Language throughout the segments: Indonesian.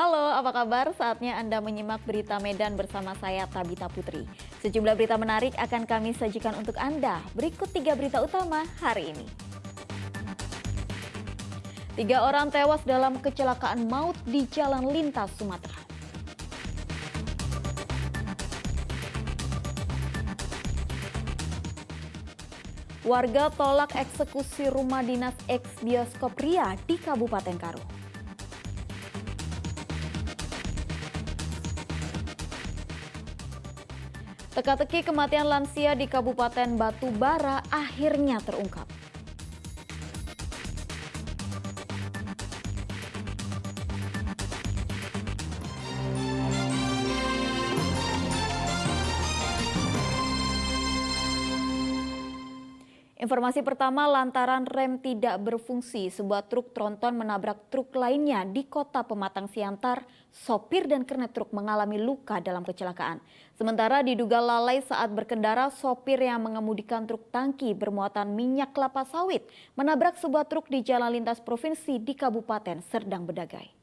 Halo, apa kabar? Saatnya Anda menyimak berita Medan bersama saya, Tabita Putri. Sejumlah berita menarik akan kami sajikan untuk Anda. Berikut 3 berita utama hari ini. 3 orang tewas dalam kecelakaan maut di jalan lintas Sumatera. Warga tolak eksekusi rumah dinas eks-bioskop Ria di Kabupaten Karo. Teka-teki kematian lansia di Kabupaten Batubara akhirnya terungkap. Informasi pertama, lantaran rem tidak berfungsi, sebuah truk tronton menabrak truk lainnya di Kota Pematang Siantar. Sopir dan kernet truk mengalami luka dalam kecelakaan. Sementara diduga lalai saat berkendara, sopir yang mengemudikan truk tangki bermuatan minyak kelapa sawit menabrak sebuah truk di jalan lintas provinsi di Kabupaten Serdang Bedagai.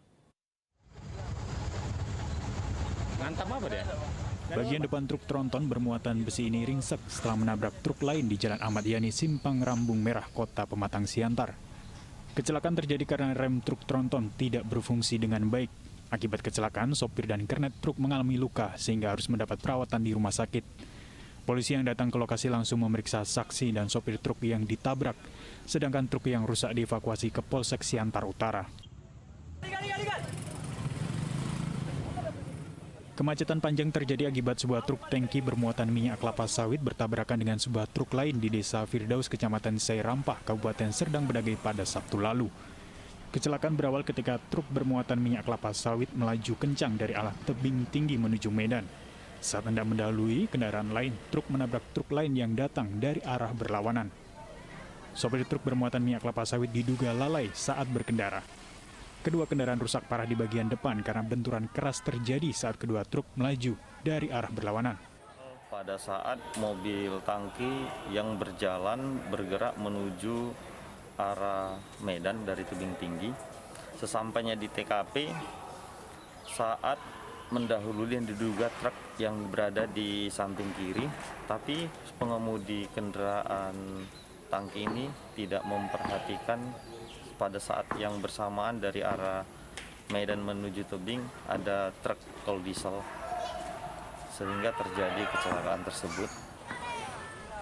Mantap apa dia? Bagian depan truk tronton bermuatan besi ini ringsek setelah menabrak truk lain di Jalan Ahmad Yani Simpang Rambung Merah, Kota Pematang Siantar. Kecelakaan terjadi karena rem truk tronton tidak berfungsi dengan baik. Akibat kecelakaan, sopir dan kernet truk mengalami luka sehingga harus mendapat perawatan di rumah sakit. Polisi yang datang ke lokasi langsung memeriksa saksi dan sopir truk yang ditabrak, sedangkan truk yang rusak dievakuasi ke Polsek Siantar Utara. Kemacetan panjang terjadi akibat sebuah truk tangki bermuatan minyak kelapa sawit bertabrakan dengan sebuah truk lain di Desa Firdaus, Kecamatan Sairampah, Kabupaten Serdang Bedagai pada Sabtu lalu. Kecelakaan berawal ketika truk bermuatan minyak kelapa sawit melaju kencang dari arah tebing tinggi menuju Medan. Saat hendak mendahului kendaraan lain, truk menabrak truk lain yang datang dari arah berlawanan. Sopir truk bermuatan minyak kelapa sawit diduga lalai saat berkendara. Kedua kendaraan rusak parah di bagian depan karena benturan keras terjadi saat kedua truk melaju dari arah berlawanan. Pada saat mobil tangki yang bergerak menuju arah Medan dari tebing tinggi, sesampainya di TKP saat mendahului yang diduga truk yang berada di samping kiri, tapi pengemudi kendaraan tangki ini tidak memperhatikan pada saat yang bersamaan dari arah Medan menuju tebing ada truk tol diesel sehingga terjadi kecelakaan tersebut.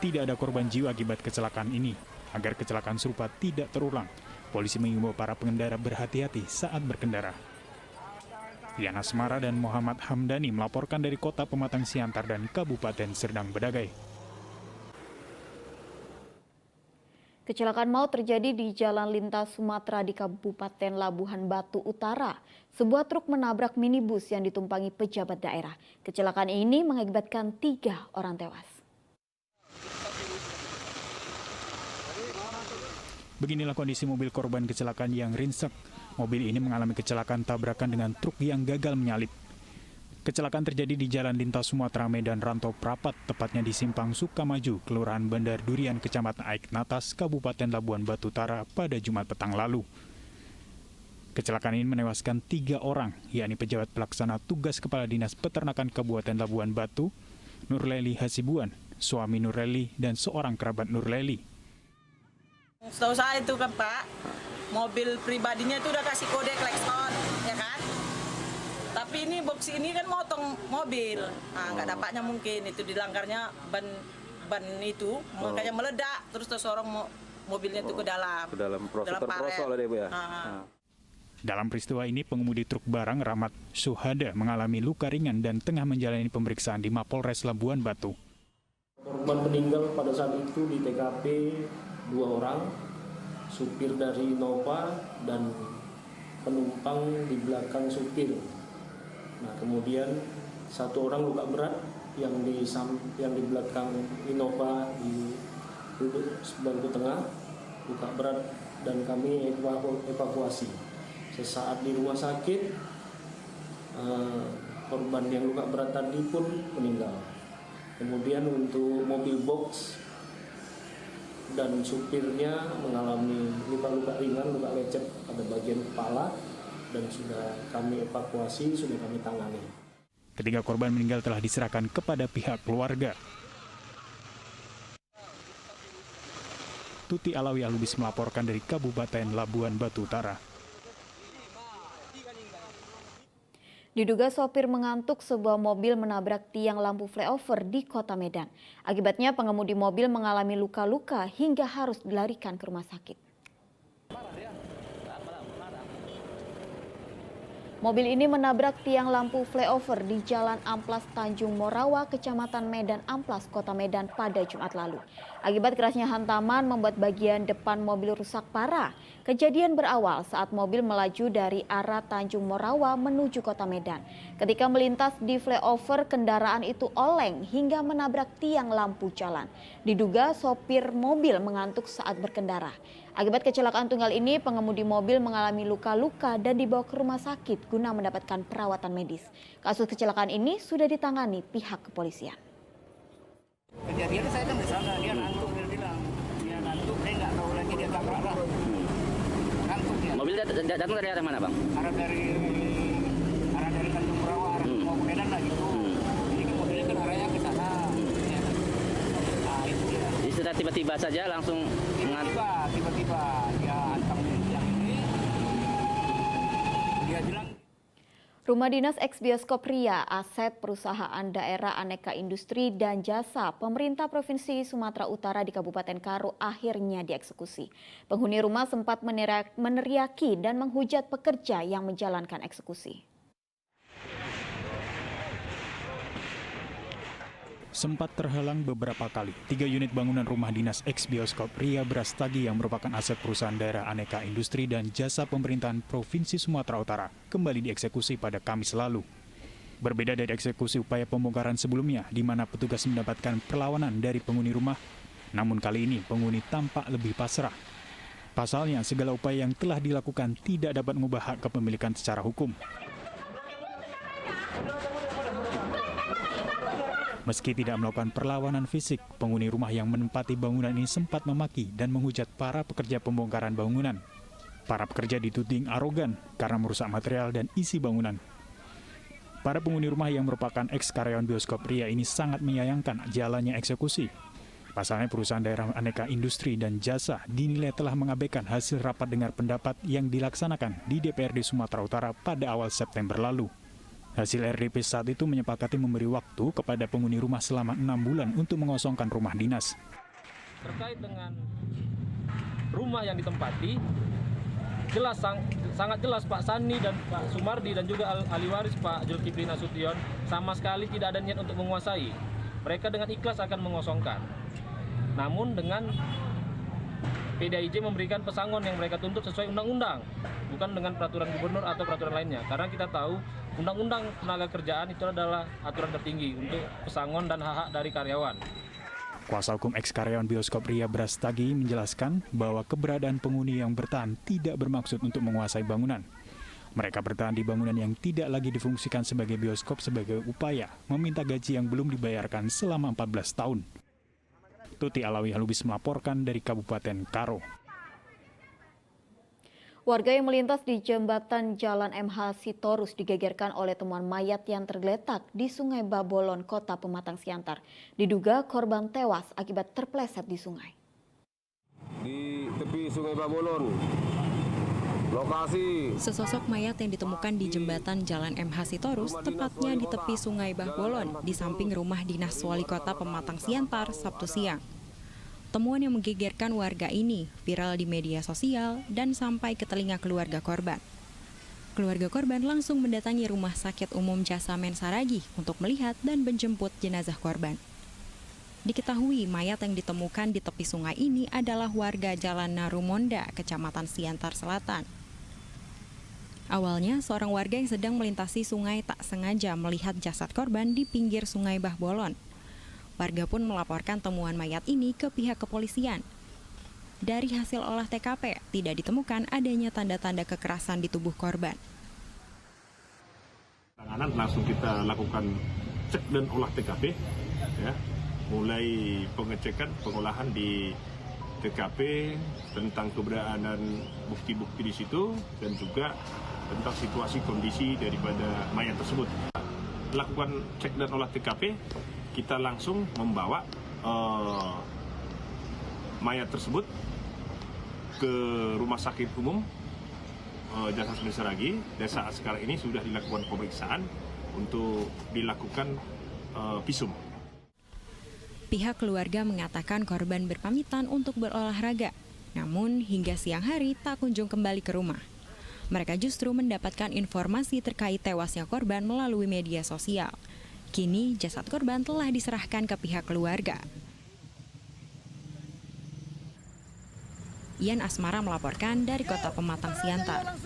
Tidak ada korban jiwa akibat kecelakaan ini. Agar kecelakaan serupa tidak terulang, polisi mengimbau para pengendara berhati-hati saat berkendara. Yana Asmara dan Muhammad Hamdani melaporkan dari Kota Pematang Siantar dan Kabupaten Serdang Bedagai. Kecelakaan maut terjadi di jalan lintas Sumatera di Kabupaten Labuhan Batu Utara. Sebuah truk menabrak minibus yang ditumpangi pejabat daerah. Kecelakaan ini mengakibatkan 3 orang tewas. Beginilah kondisi mobil korban kecelakaan yang ringsek. Mobil ini mengalami kecelakaan tabrakan dengan truk yang gagal menyalip. Kecelakaan terjadi di Jalan Lintas Sumatera Medan Rantau Prapat, tepatnya di Simpang Sukamaju, Kelurahan Bandar Durian, Kecamatan Aik Natas, Kabupaten Labuhan Batu Utara pada Jumat petang lalu. Kecelakaan ini menewaskan 3 orang, yakni pejabat pelaksana tugas Kepala Dinas Peternakan Kabupaten Labuhan Batu, Nurleli Hasibuan, suami Nurleli, dan seorang kerabat Nurleli. Setahu saya itu kan Pak, mobil pribadinya itu udah kasih kode klakson, ya kan? Tapi ini box ini kan motong mobil, nggak dapatnya mungkin itu dilanggarnya ban itu, makanya meledak terus tersorong mobilnya itu ke dalam terperosok lah deh Bu ya. Dalam peristiwa ini, pengemudi truk barang Rahmat Suhada mengalami luka ringan dan tengah menjalani pemeriksaan di Mapolres Labuhan Batu. Korban meninggal pada saat itu di TKP 2 orang, supir dari Innova dan penumpang di belakang supir. Nah, kemudian 1 orang luka berat yang di belakang Innova di duduk bangku tengah, luka berat dan kami evakuasi. Sesaat di rumah sakit, korban yang luka berat tadi pun meninggal. Kemudian untuk mobil box dan supirnya mengalami luka-luka ringan, luka lecet pada bagian kepala dan sudah kami evakuasi, sudah kami tangani. Ketiga korban meninggal telah diserahkan kepada pihak keluarga. Tuti Alawi Alubis melaporkan dari Kabupaten Labuan Batu Utara. Diduga sopir mengantuk, sebuah mobil menabrak tiang lampu flyover di Kota Medan. Akibatnya pengemudi mobil mengalami luka-luka hingga harus dilarikan ke rumah sakit. Mobil ini menabrak tiang lampu flyover di Jalan Amplas Tanjung Morawa, Kecamatan Medan Amplas, Kota Medan pada Jumat lalu. Akibat kerasnya hantaman membuat bagian depan mobil rusak parah. Kejadian berawal saat mobil melaju dari arah Tanjung Morawa menuju Kota Medan. Ketika melintas di flyover, kendaraan itu oleng hingga menabrak tiang lampu jalan. Diduga sopir mobil mengantuk saat berkendara. Akibat kecelakaan tunggal ini, pengemudi mobil mengalami luka-luka dan dibawa ke rumah sakit guna mendapatkan perawatan medis. Kasus kecelakaan ini sudah ditangani pihak kepolisian. Kejadiannya saya kan di sana, dia ngantuk, dia bilang. Dia ngantuk, dia nggak tahu lagi dia tabrak lah. Ngantuk dia. Mobil datang dari arah mana, Bang? Arah dari Tanjung Morawa, arah mau ke Medan lah gitu. Jadi kan mobilnya kan arahnya ke sana. Ya. Nah itu dia. Jadi sudah tiba-tiba saja langsung Tiba-tiba dia hantam yang ini. Dia bilang. Rumah dinas ex-bioskop Ria, aset perusahaan daerah aneka industri dan jasa pemerintah Provinsi Sumatera Utara di Kabupaten Karo akhirnya dieksekusi. Penghuni rumah sempat meneriaki dan menghujat pekerja yang menjalankan eksekusi. Sempat terhalang beberapa kali, 3 unit bangunan rumah dinas ex-bioskop Ria Brastagi yang merupakan aset perusahaan daerah aneka industri dan jasa pemerintahan Provinsi Sumatera Utara kembali dieksekusi pada Kamis lalu. Berbeda dari eksekusi upaya pembongkaran sebelumnya, di mana petugas mendapatkan perlawanan dari penghuni rumah, namun kali ini penghuni tampak lebih pasrah. Pasalnya, segala upaya yang telah dilakukan tidak dapat mengubah hak kepemilikan secara hukum. Meski tidak melakukan perlawanan fisik, penghuni rumah yang menempati bangunan ini sempat memaki dan menghujat para pekerja pembongkaran bangunan. Para pekerja dituding arogan karena merusak material dan isi bangunan. Para penghuni rumah yang merupakan ex-karyawan bioskop Ria ini sangat menyayangkan jalannya eksekusi. Pasalnya perusahaan daerah aneka industri dan jasa dinilai telah mengabaikan hasil rapat dengar pendapat yang dilaksanakan di DPRD Sumatera Utara pada awal September lalu. Hasil RDP saat itu menyepakati memberi waktu kepada penghuni rumah selama 6 bulan untuk mengosongkan rumah dinas. Terkait dengan rumah yang ditempati, sangat jelas Pak Sani dan Pak Sumardi dan juga ahli waris Pak Zulkifli Nasution sama sekali tidak ada niat untuk menguasai. Mereka dengan ikhlas akan mengosongkan. Namun dengan PDIJ memberikan pesangon yang mereka tuntut sesuai undang-undang, bukan dengan peraturan gubernur atau peraturan lainnya. Karena kita tahu undang-undang tenaga kerjaan itu adalah aturan tertinggi untuk pesangon dan hak-hak dari karyawan. Kuasa hukum ex-karyawan bioskop Ria Brastagi menjelaskan bahwa keberadaan penghuni yang bertahan tidak bermaksud untuk menguasai bangunan. Mereka bertahan di bangunan yang tidak lagi difungsikan sebagai bioskop sebagai upaya meminta gaji yang belum dibayarkan selama 14 tahun. Tuti Alawi Alubis melaporkan dari Kabupaten Karo. Warga yang melintas di jembatan Jalan MH Sitorus digegerkan oleh temuan mayat yang tergeletak di Sungai Babolon, Kota Pematang Siantar. Diduga korban tewas akibat terpleset di sungai. Di tepi Sungai Babolon, lokasi. Sesosok mayat yang ditemukan di jembatan Jalan MH Sitorus, tepatnya di tepi Sungai Babolon, di samping rumah dinas Wali Kota Pematang Siantar, Sabtu siang. Temuan yang menggegerkan warga ini viral di media sosial dan sampai ke telinga keluarga korban. Keluarga korban langsung mendatangi Rumah Sakit Umum Jasamen Saragi untuk melihat dan menjemput jenazah korban. Diketahui mayat yang ditemukan di tepi sungai ini adalah warga Jalan Narumonda, Kecamatan Siantar Selatan. Awalnya, seorang warga yang sedang melintasi sungai tak sengaja melihat jasad korban di pinggir Sungai Babolon. Warga pun melaporkan temuan mayat ini ke pihak kepolisian. Dari hasil olah TKP, tidak ditemukan adanya tanda-tanda kekerasan di tubuh korban. Penanganan langsung kita lakukan cek dan olah TKP, ya, mulai pengecekan, pengolahan di TKP tentang keberadaan bukti-bukti di situ dan juga tentang situasi kondisi daripada mayat tersebut. Lakukan cek dan olah TKP, kita langsung membawa mayat tersebut ke Rumah Sakit Umum Jasa Semisaragi. Dan saat sekarang ini sudah dilakukan pemeriksaan untuk dilakukan visum. Pihak keluarga mengatakan korban berpamitan untuk berolahraga, namun hingga siang hari tak kunjung kembali ke rumah. Mereka justru mendapatkan informasi terkait tewasnya korban melalui media sosial. Kini jasad korban telah diserahkan ke pihak keluarga. Ian Asmara melaporkan dari Kota Pematang Siantar.